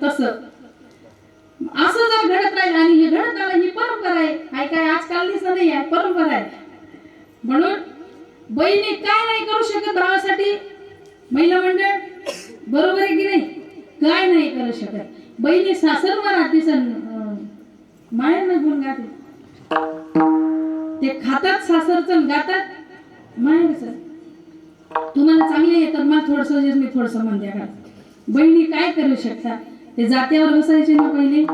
तसं असं जर घडत राहील आणि हे घडत राहिलं ही परंपरा आहे. काय आजकाल दिसत नाही आहे, परंपरा आहे. म्हणून बहिणी काय नाही करू शकत भावासाठी. महिला मंडळ बरोबर आहे की नाही? काय नाही करू शकत. बहिणी सासरवर राहतीसन माहेर न गुण गाते. ते खातात सासरचं गातात माहेरचं. तुम्हाला चांगले येतात मग थोडंसं मी थोडंसं म्हणते का बहिणी काय करू शकता. ते जात्यावर बसायचे ना पहिले.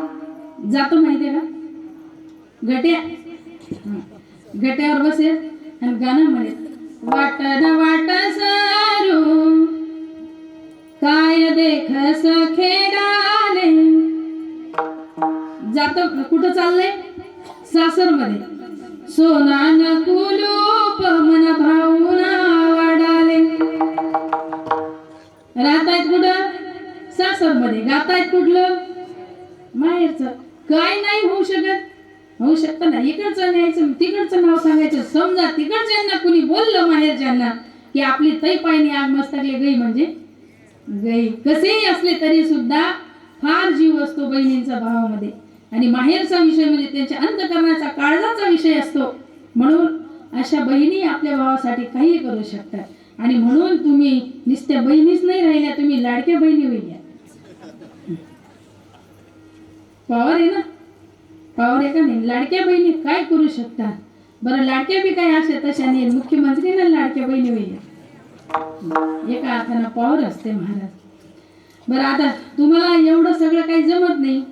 जातो माहितीये का? गट्या गट्यावर बसेल आणि गाणं म्हणेल वाट न वाट सारू काय देख सखे डाले. जातो कुठं चाललंय? सासर मध्ये. सोना न कुलूप मन भाऊना वाडाले. राहतायत कुठं? सासर मध्ये. गातायत कुठलं? माहेरचं. काय नाही होऊ शकत. होऊ शकतं ना. इकडचं न्यायचं तिकडचं नाव सांगायचं. समजा तिकडच्यांना कुणी बोललं माहेरच्यांना की आपली तै पायनी आग मस्तकले गई म्हणजे गई. कसेही असले तरी सुद्धा फार जीव असतो बहिणींचा भावामध्ये. आणि माहेरचा विषय म्हणजे त्यांच्या अंतःकरणाचा काळजाचा विषय असतो. म्हणून अशा बहिणी आपल्या भावासाठी काही करू शकतात. आणि म्हणून तुम्ही नुसत्या बहिणीच नाही राहिल्या, तुम्ही लाडक्या बहिणी होईल. पावर आहे ना? पावर आहे का नाही? लाडक्या बहिणी काय करू शकतात बरं? लाडक्या बी काय अशा तशा नाही. मुख्यमंत्रीला लाडक्या बहिणी होईल. एका अर्थानं पावर असते महाराज. बरं आता तुम्हाला एवढं सगळं काही जमत नाही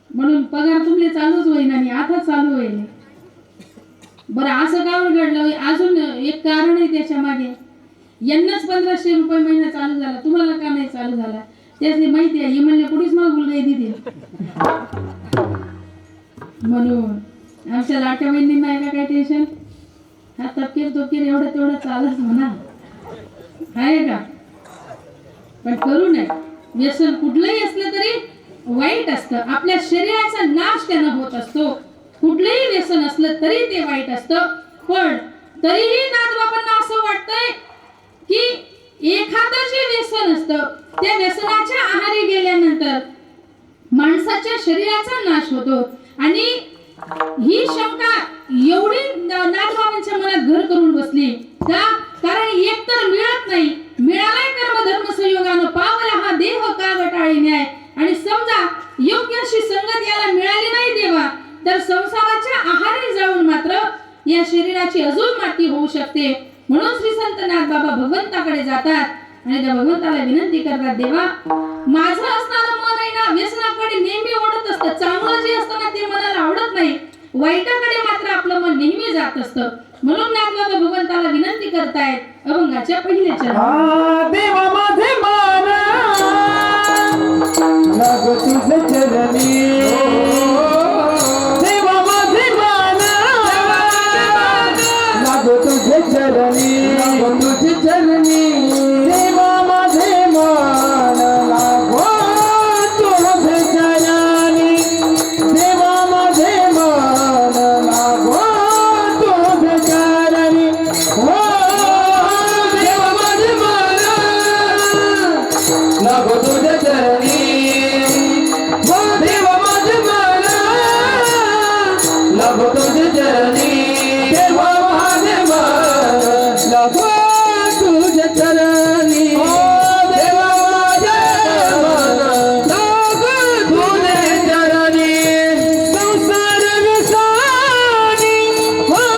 म्हणून पगार तुमले चालूच होईल आणि आता चालू होईल. बरं असं का घडलं? अजून एक कारण आहे त्याच्या मागे. यांनाच 1500 रुपये महिना चालू झाला, तुम्हाला का नाही चालू झाला? त्याची माहिती आहे. म्हणले कुठेच मग मुलगा दिली म्हणून आमच्या लाडक्या बहिणींना आहे का काय टेन्शन? हा तपकीर तपकीर एवढं तेवढं चालत म्हणा आहे का? पण करू नये. व्यसन कुठलंही असलं तरी वाईट असतं. आपल्या शरीराचा नाश त्यानं होत असतो. कुठलंही व्यसन असलं तरी ते वाईट असतं. पण तरीही नाथबाबांना असं वाटतंय की एखादं जे व्यसन असतं त्या व्यसनाच्या आहारी गेल्यानंतर माणसाच्या शरीराचा नाश होतो. आणि ही शंका एवढी नाथबाबांच्या मनात घर करून बसली का? कारण एक तर मिळत नाही. मिळालाय कर्म धर्म संयोगानं पावला हा देह का गटाळी न्याय. आणि समजा योग्य अशी संगत याला मिळाली नाही देवा तर संसाराच्या आहारी जाऊन मात्र या शरीराची अजून माती होऊ शकते. म्हणून श्री संत नाथबाबा भगवंताकडे जातात आणि त्या भगवंताला विनंती करतात, देवा माझं असणारं मन आहे ना व्यसनाकडे नेहमी ओढत असतं. चांगलं जे असतं ना ते मनाला आवडत नाही. वाईटाकडे मात्र आपलं मन नेहमी जात असतं. म्हणून नाथबाबा भगवंताला विनंती करतायत अभंगाच्या पहिल्या चरणात.